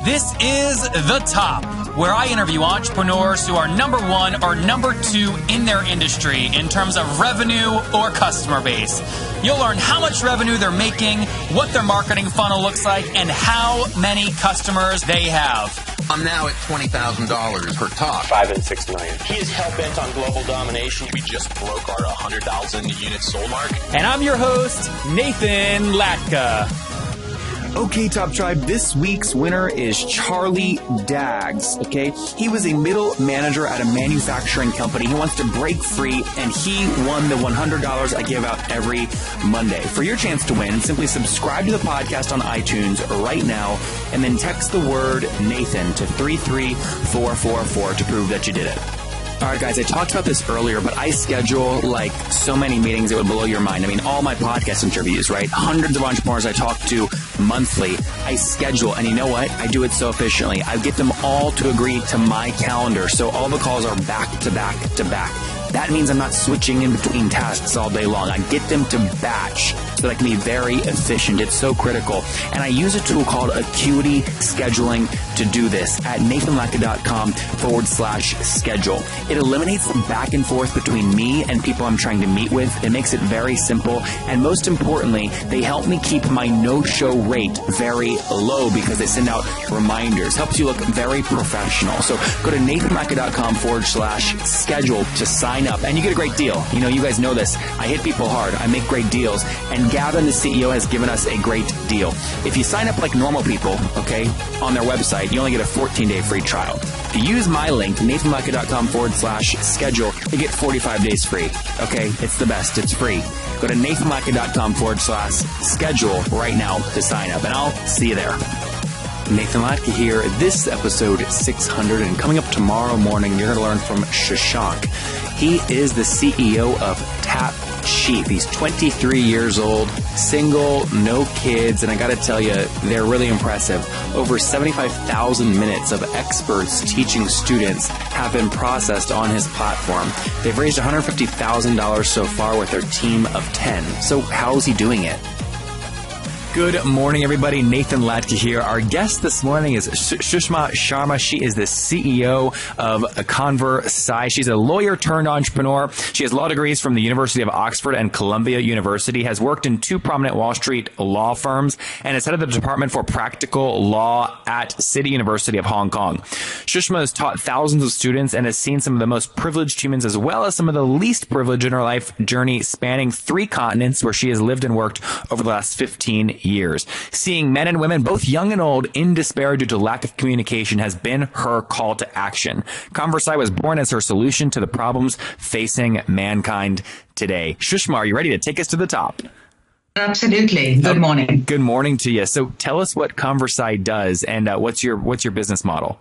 This is The Top, where I interview entrepreneurs who are number one or number two in their industry in terms of revenue or customer base. You'll learn how much revenue they're making, what their marketing funnel looks like, and how many customers they have. I'm now at $20,000 per talk. 5 and 6 million. He is hell-bent on global domination. We just broke our 100,000 units sold mark. And I'm your host, Nathan Latka. Okay, Top Tribe, this week's winner is Charlie Daggs, okay? He was a middle manager at a manufacturing company. He wants to break free, and he won the $100 I give out every Monday. For your chance to win, simply subscribe to the podcast on iTunes right now, and then text the word Nathan to 33444 to prove that you did it. All right, guys, I talked about this earlier, but I schedule like so many meetings that would blow your mind. I mean, all my podcast interviews, right? Hundreds of entrepreneurs I talk to monthly. I schedule, and you know what? I do it so efficiently. I get them all to agree to my calendar, so all the calls are back to back to back. That means I'm not switching in between tasks all day long. I get them to batch so that I can be very efficient. It's so critical. And I use a tool called Acuity Scheduling to do this at nathanlatka.com/schedule. It eliminates the back and forth between me and people I'm trying to meet with. It makes it very simple. And most importantly, they help me keep my no-show rate very low because they send out reminders. Helps you look very professional. So go to nathanlatka.com/schedule to sign up, and you get a great deal. You know, you guys know this. I hit people hard. I make great deals, and Gavin, the CEO, has given us a great deal. If you sign up like normal people, okay, on their website, you only get a 14-day free trial. If you use my link, nathanlatka.com/schedule, you get 45 days free. Okay, it's the best. It's free. Go to nathanlatka.com/schedule right now to sign up, and I'll see you there. Nathan Latka here. This is episode 600, and coming up tomorrow morning, you're going to learn from Shushma. He is the CEO of Tap Sheep. He's 23 years old, single, no kids, and I got to tell you, they're really impressive. Over 75,000 minutes of experts teaching students have been processed on his platform. They've raised $150,000 so far with their team of 10. So how's he doing it? Good morning, everybody. Nathan Latka here. Our guest this morning is Sushma Sharma. She is the CEO of Conversai. She's a lawyer turned entrepreneur. She has law degrees from the University of Oxford and Columbia University, has worked in two prominent Wall Street law firms, and is head of the Department for Practical Law at City University of Hong Kong. Shushma has taught thousands of students and has seen some of the most privileged humans as well as some of the least privileged in her life journey, spanning 3 continents where she has lived and worked over the last 15 years. Seeing men and women, both young and old, in despair due to lack of communication has been her call to action. Conversai was born as her solution to the problems facing mankind today. Shushma, are you ready to take us to the top? Absolutely. Good morning. Good morning to you. So tell us what Conversai does and what's your business model?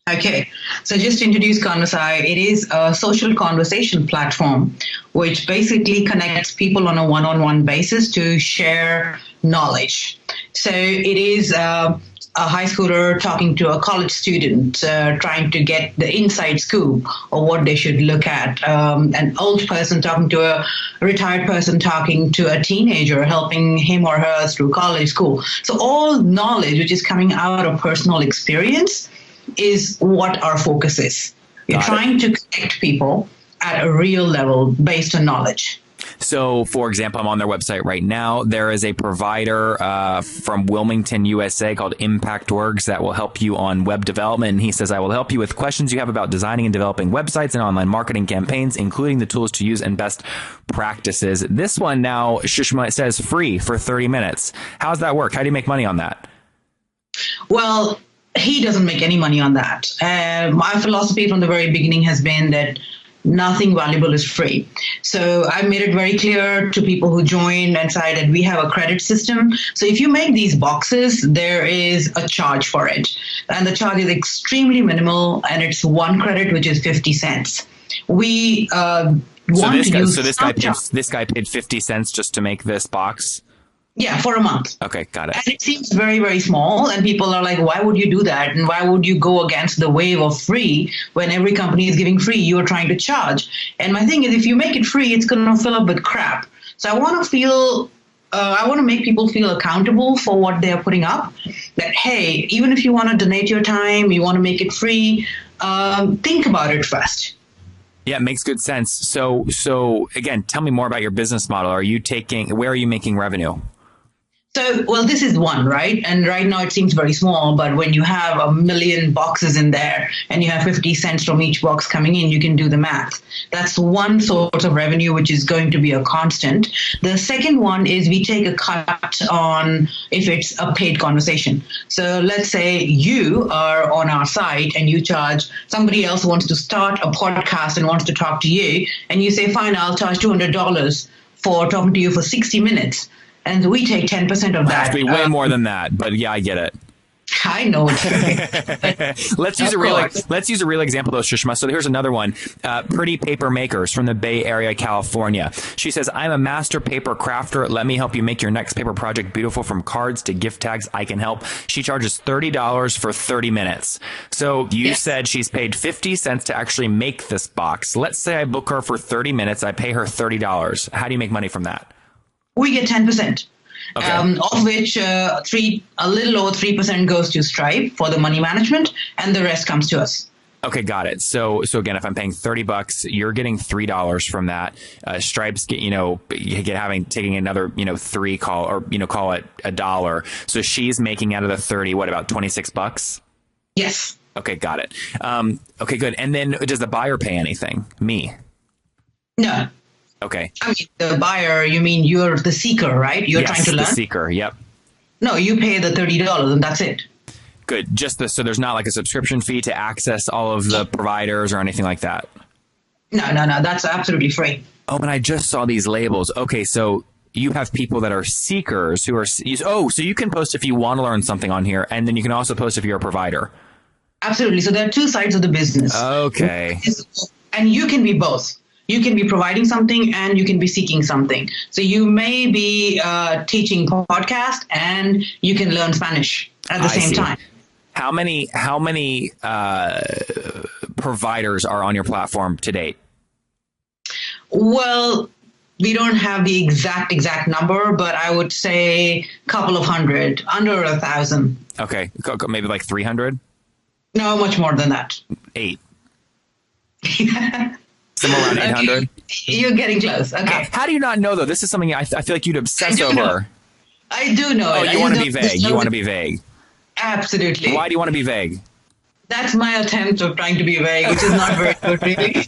Okay, so just to introduce Konversai, it is a social conversation platform which basically connects people on a one-on-one basis to share knowledge. So it is a high schooler talking to a college student, trying to get the inside scoop of what they should look at. An old person talking to a retired person talking to a teenager, helping him or her through college, school. So all knowledge which is coming out of personal experience is what our focus is. We're trying to connect people at a real level based on knowledge. So, for example, I'm on their website right now. There is a provider from Wilmington, USA called ImpactWorks that will help you on web development. And he says, I will help you with questions you have about designing and developing websites and online marketing campaigns, including the tools to use and best practices. This one now, Shushma, it says free for 30 minutes. How's that work? How do you make money on that? Well, he doesn't make any money on that. My philosophy from the very beginning has been that nothing valuable is free. So I made it very clear to people who join and say that we have a credit system. So if you make these boxes, there is a charge for it. And the charge is extremely minimal, and it's 1 credit, which is 50 cents. We this guy paid 50 cents just to make this box? Yeah, for a month. Okay, got it. And it seems very, very small. And people are like, why would you do that? And why would you go against the wave of free when every company is giving free? You're trying to charge. And my thing is, if you make it free, it's going to fill up with crap. So I want to I want to make people feel accountable for what they're putting up. That, hey, even if you want to donate your time, you want to make it free, think about it first. Yeah, it makes good sense. So again, tell me more about your business model. Where are you making revenue? So, well, this is one, right? And right now it seems very small, but when you have 1 million boxes in there and you have 50 cents from each box coming in, you can do the math. That's one source of revenue, which is going to be a constant. The second one is we take a cut on if it's a paid conversation. So let's say you are on our site and you charge, somebody else wants to start a podcast and wants to talk to you, and you say, fine, I'll charge $200 for talking to you for 60 minutes. And we take 10% of that. Actually, way more than that, but yeah, I get it. I know. Let's use a real example though, Shushma. So here's another one. Pretty Paper Makers from the Bay Area, California. She says, I'm a master paper crafter. Let me help you make your next paper project beautiful, from cards to gift tags. I can help. She charges $30 for 30 minutes. So you said she's paid 50 cents to actually make this box. Let's say I book her for 30 minutes. I pay her $30. How do you make money from that? We get 10%, okay. Of which a little over 3% goes to Stripe for the money management, and the rest comes to us. Okay, got it. So again, if I'm paying $30, you're getting $3 from that. Stripe's taking another, 3 call it $1. So she's making out of the 30, what, about $26? Yes. Okay, got it. Okay, good. And then does the buyer pay anything? Me? No. Okay. I mean, the buyer, you mean you're the seeker, right? You're trying to learn? The seeker, yep. No, you pay the $30 and that's it. Good. So there's not like a subscription fee to access all of the providers or anything like that? No. That's absolutely free. Oh, but I just saw these labels. Okay, so you have people that are seekers who are... so you can post if you want to learn something on here, and then you can also post if you're a provider. Absolutely. So there are two sides of the business. Okay. And you can be both. You can be providing something and you can be seeking something. So you may be teaching podcast and you can learn Spanish at the same time. How many providers are on your platform to date? Well, we don't have the exact number, but I would say a couple of hundred, under 1,000. Okay, maybe like 300? No, much more than that. 8. Somewhere around 800. You're getting close. Okay. How do you not know, though? This is something I feel like you'd obsess over. I do know. Oh, you want to be vague. You want to be vague. Absolutely. Why do you want to be vague? That's my attempt of trying to be vague, which is not very good, really.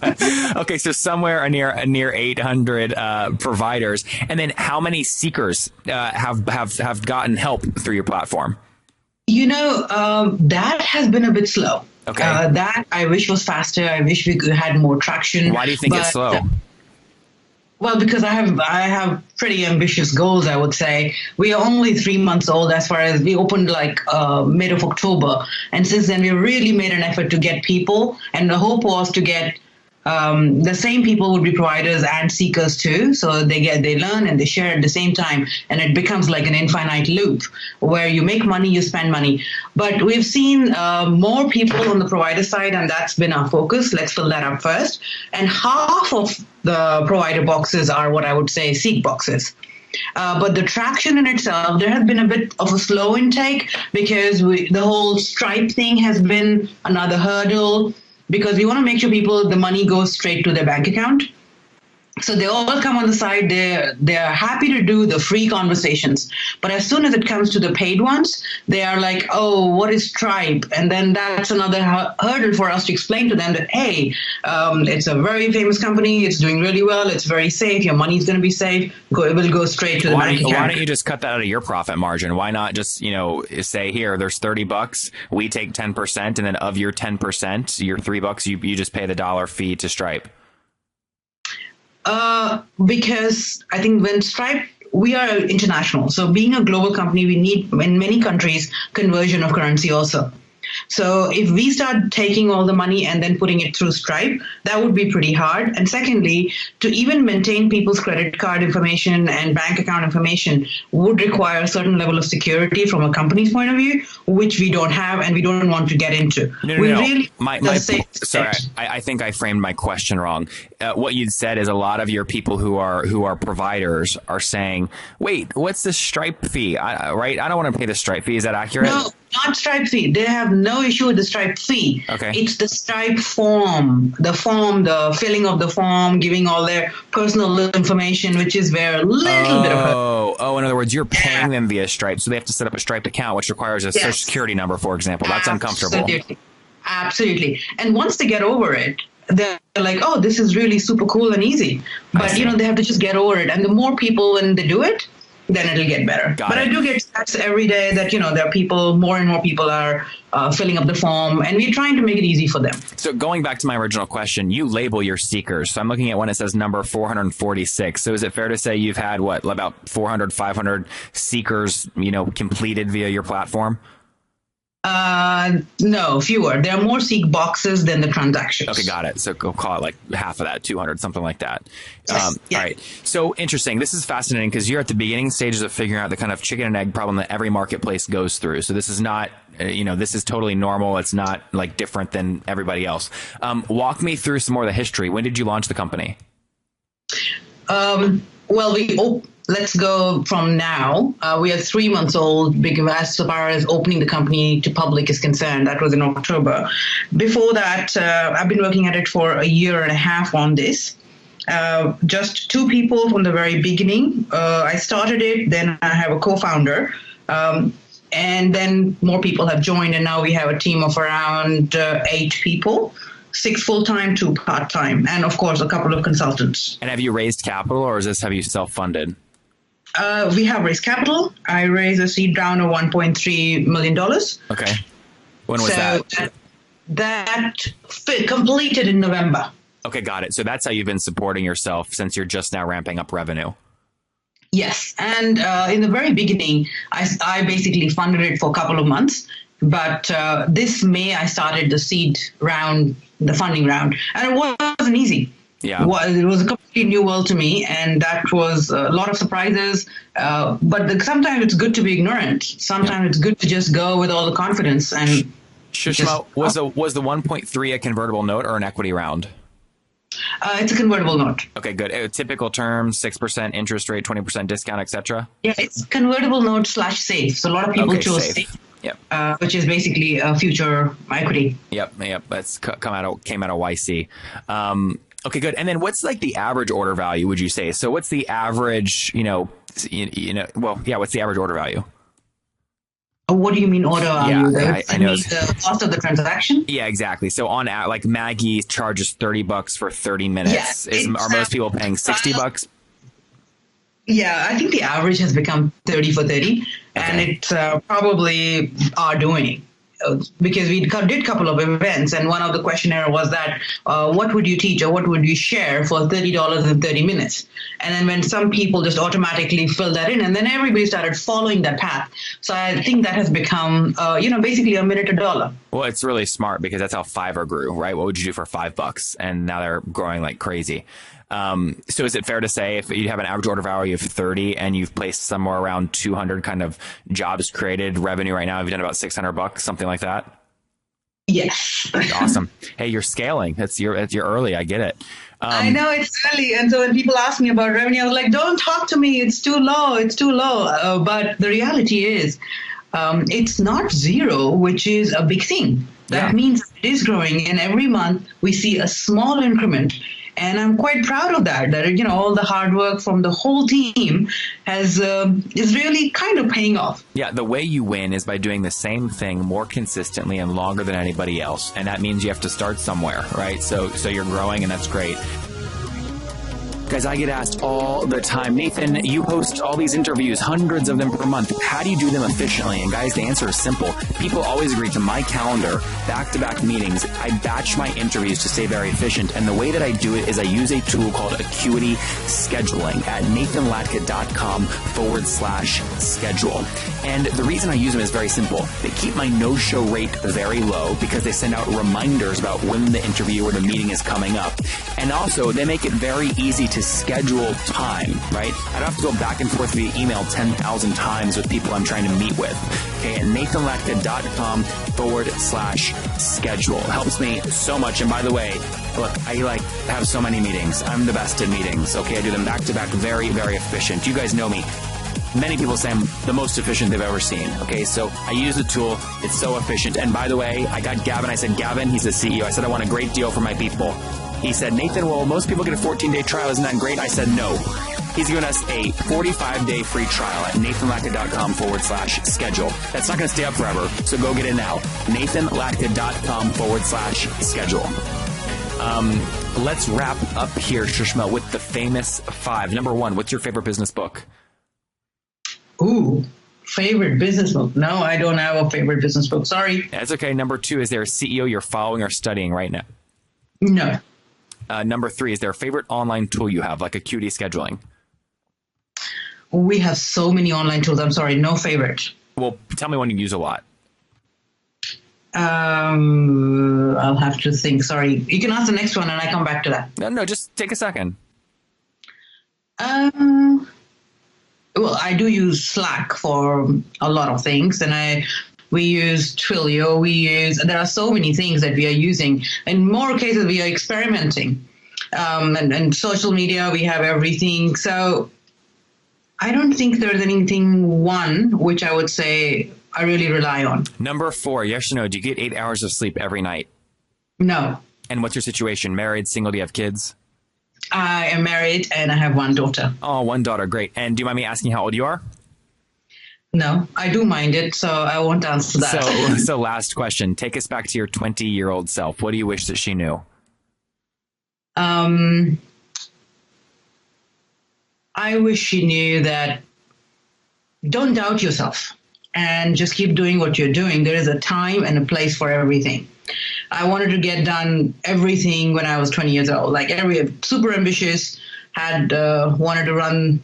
Okay, so somewhere near 800 providers, and then how many seekers have gotten help through your platform? That has been a bit slow. Okay. That I wish was faster. I wish we had more traction. Why do you think it's slow? Well, because I have pretty ambitious goals, I would say. We are only 3 months old as far as we opened mid of October. And since then, we really made an effort to get people. And the hope was to get the same people would be providers and seekers too. So they learn and they share at the same time. And it becomes like an infinite loop where you make money, you spend money. But we've seen more people on the provider side, and that's been our focus. Let's fill that up first. And half of the provider boxes are what I would say seek boxes. But the traction in itself, there has been a bit of a slow intake because the whole Stripe thing has been another hurdle, because we want to make sure the money goes straight to their bank account. So they all come on the side. They're happy to do the free conversations. But as soon as it comes to the paid ones, they are like, oh, what is Stripe? And then that's another hurdle for us to explain to them that, hey, it's a very famous company. It's doing really well. It's very safe. Your money is going to be safe. It will go straight to the bank account. Why don't you just cut that out of your profit margin? Why not just, say, here, there's $30. We take 10%. And then of your 10%, your $3, you just pay the $1 fee to Stripe. Because I think when Stripe, we are international. So being a global company, we need, in many countries, conversion of currency also. So if we start taking all the money and then putting it through Stripe, that would be pretty hard. And secondly, to even maintain people's credit card information and bank account information would require a certain level of security from a company's point of view, which we don't have and we don't want to get into. No. Really sorry, I think I framed my question wrong. What you'd said is a lot of your people who are providers are saying, wait, what's the Stripe fee? Right? I don't want to pay the Stripe fee. Is that accurate? No, not Stripe fee. They have no issue with the Stripe fee. Okay. It's the Stripe form, the filling of the form, giving all their personal information, which is where a little bit of in other words, you're paying them via Stripe, so they have to set up a Stripe account, which requires a social security number, for example. That's uncomfortable. Absolutely. And once they get over it, they're like, oh, this is really super cool and easy. But, they have to just get over it. And the more people, when they do it, then it'll get better. I do get stats every day that, there are people, more and more people are filling up the form, and we're trying to make it easy for them. So going back to my original question, you label your seekers. So I'm looking at one that says number 446. So is it fair to say you've had, about 400, 500 seekers, completed via your platform? No, fewer. There are more seek boxes than the transactions. Okay, got it. So go call it like half of that, 200, something like that. Yes, All right. So interesting. This is fascinating because you're at the beginning stages of figuring out the kind of chicken and egg problem that every marketplace goes through. So this is not, this is totally normal. It's not like different than everybody else. Walk me through some more of the history. When did you launch the company? Let's go from now. We are 3 months old as far as opening the company to public is concerned. That was in October. Before that, I've been working at it for a year and a half on this. Just two people from the very beginning. I started it, then I have a co-founder. And then more people have joined, and now we have a team of around 8 people. 6 full-time, 2 part-time, and of course a couple of consultants. And have you raised capital, or have you self-funded? We have raised capital. I raised a seed round of $1.3 million. Okay. When was that? That completed in November. Okay, got it. So that's how you've been supporting yourself since you're just now ramping up revenue. Yes. And in the very beginning, I basically funded it for a couple of months. But this May, I started the seed round, the funding round. And it wasn't easy. Yeah. It was a completely new world to me, and that was a lot of surprises. But sometimes it's good to be ignorant. Sometimes it's good to just go with all the confidence. And Shushma, was the 1.3 a convertible note or an equity round? It's a convertible note. Okay, good. Typical terms: 6% interest rate, 20% discount, etc. Yeah, it's convertible note / safe. So a lot of people chose safe. Yep. Which is basically a future equity. Yep. That's came out of YC. Okay, good. And then what's like the average order value, would you say? So what's the average, what's the average order value? What do you mean order value? Yeah, I know. The cost of the transaction? Yeah, exactly. So on like Maggie charges $30 for 30 minutes. Yeah, are most people paying $60? Yeah, I think the average has become 30 for 30, and it's probably our doing. Because we did a couple of events, and one of the questionnaire was that, what would you teach or what would you share for $30 in 30 minutes? And then when some people just automatically filled that in, and then everybody started following that path. So I think that has become, basically a minute $1. Well, it's really smart because that's how Fiverr grew, right? What would you do for $5? And now they're growing like crazy. So is it fair to say if you have an average order value of 30 and you've placed somewhere around 200 kind of jobs created revenue right now, have you done about $600, something like that? Yes. Awesome. Hey, you're scaling. You're early. I get it. I know it's early. And so when people ask me about revenue, I was like, don't talk to me. It's too low. It's too low. But the reality is, it's not zero, which is a big thing. That means it is growing. And every month we see a small increment. And I'm quite proud of that all the hard work from the whole team is really kind of paying off. Yeah, the way you win is by doing the same thing more consistently and longer than anybody else. And that means you have to start somewhere, right? So you're growing, and that's great. Guys, I get asked all the time, Nathan, you host all these interviews, hundreds of them per month. How do you do them efficiently? And guys, the answer is simple. People always agree to my calendar, back-to-back meetings. I batch my interviews to stay very efficient. And the way that I do it is I use a tool called Acuity Scheduling at nathanlatka.com/schedule. And the reason I use them is very simple. They keep my no-show rate very low because they send out reminders about when the interview or the meeting is coming up. And also, they make it very easy to schedule time, right? I don't have to go back and forth via email 10,000 times with people I'm trying to meet with. Okay, at nathanlatka.com/schedule. It helps me so much. And by the way, look, I have so many meetings. I'm the best at meetings. Okay, I do them back to back, very, very efficient. You guys know me. Many people say I'm the most efficient they've ever seen. Okay, so I use the tool. It's so efficient. And by the way, I got Gavin. I said, Gavin, he's the CEO. I said, I want a great deal for my people. He said, Nathan, well, most people get a 14-day trial. Isn't that great? I said, no. He's given us a 45-day free trial at nathanlatka.com/schedule. That's not going to stay up forever, so go get it now. nathanlatka.com/schedule. Let's wrap up here, Shushma, with the famous 5. Number 1, what's your favorite business book? Ooh, favorite business book. No, I don't have a favorite business book. Sorry. That's okay. Number 2, is there a CEO you're following or studying right now? No. Number 3, is there a favorite online tool you have, like Acuity Scheduling? We have so many online tools. I'm sorry, no favorite. Well, tell me one you use a lot. I'll have to think. Sorry. You can ask the next one and I come back to that. No, just take a second. Well, I do use Slack for a lot of things, and we use Twilio. There are so many things that we are using. In more cases, we are experimenting. And social media, we have everything. So I don't think there's anything one which I would say I really rely on. Number 4, yes or no, do you get 8 hours of sleep every night? No. And what's your situation? Married, single, do you have kids? I am married and I have one daughter. Oh, one daughter. Great. And do you mind me asking how old you are? No, I do mind it, so I won't answer that. So last question. Take us back to your 20-year-old self. What do you wish that she knew? I wish she knew that don't doubt yourself and just keep doing what you're doing. There is a time and a place for everything. I wanted to get done everything when I was 20 years old, super ambitious, wanted to run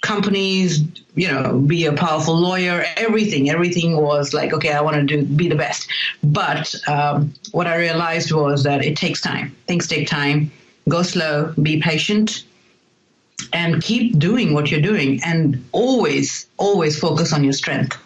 companies, be a powerful lawyer, everything was like, okay, I want to be the best. But what I realized was that it takes time. Things take time. Go slow, be patient, and keep doing what you're doing, and always focus on your strength.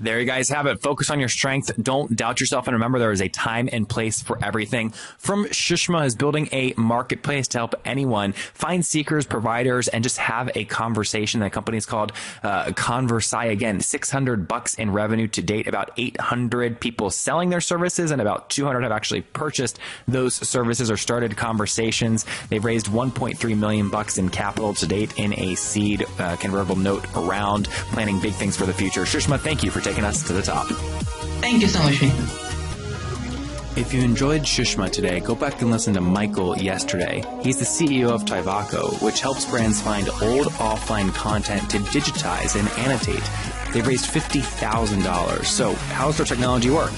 There you guys have it. Focus on your strength. Don't doubt yourself. And remember, there is a time and place for everything. From Shushma is building a marketplace to help anyone find seekers, providers, and just have a conversation. The company is called Konversai. Again, $600 in revenue to date, about 800 people selling their services, and about 200 have actually purchased those services or started conversations. They've raised $1.3 million in capital to date in a seed convertible note round, planning big things for the future. Shushma, thank you for taking us to the top. Thank you so much, Nathan. If you enjoyed Shushma today, go back and listen to Michael yesterday. He's the CEO of Tyvaco, which helps brands find old offline content to digitize and annotate. They've raised $50,000. So how does their technology work?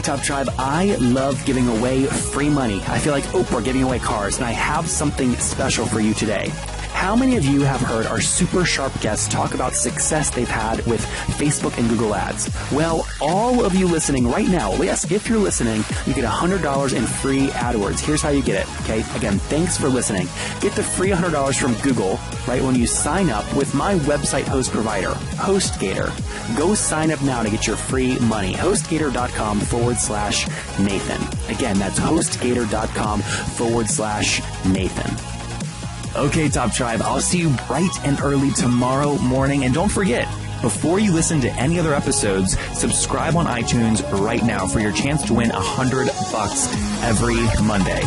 Top Tribe, I love giving away free money. I feel like Oprah giving away cars, and I have something special for you today. How many of you have heard our super sharp guests talk about success they've had with Facebook and Google Ads? Well, all of you listening right now, yes, if you're listening, you get $100 in free AdWords. Here's how you get it, okay? Again, thanks for listening. Get the free $100 from Google, right, when you sign up with my website host provider, HostGator. Go sign up now to get your free money. HostGator.com/Nathan. Again, that's HostGator.com/Nathan. Okay, Top Tribe, I'll see you bright and early tomorrow morning. And don't forget, before you listen to any other episodes, subscribe on iTunes right now for your chance to win $100 every Monday.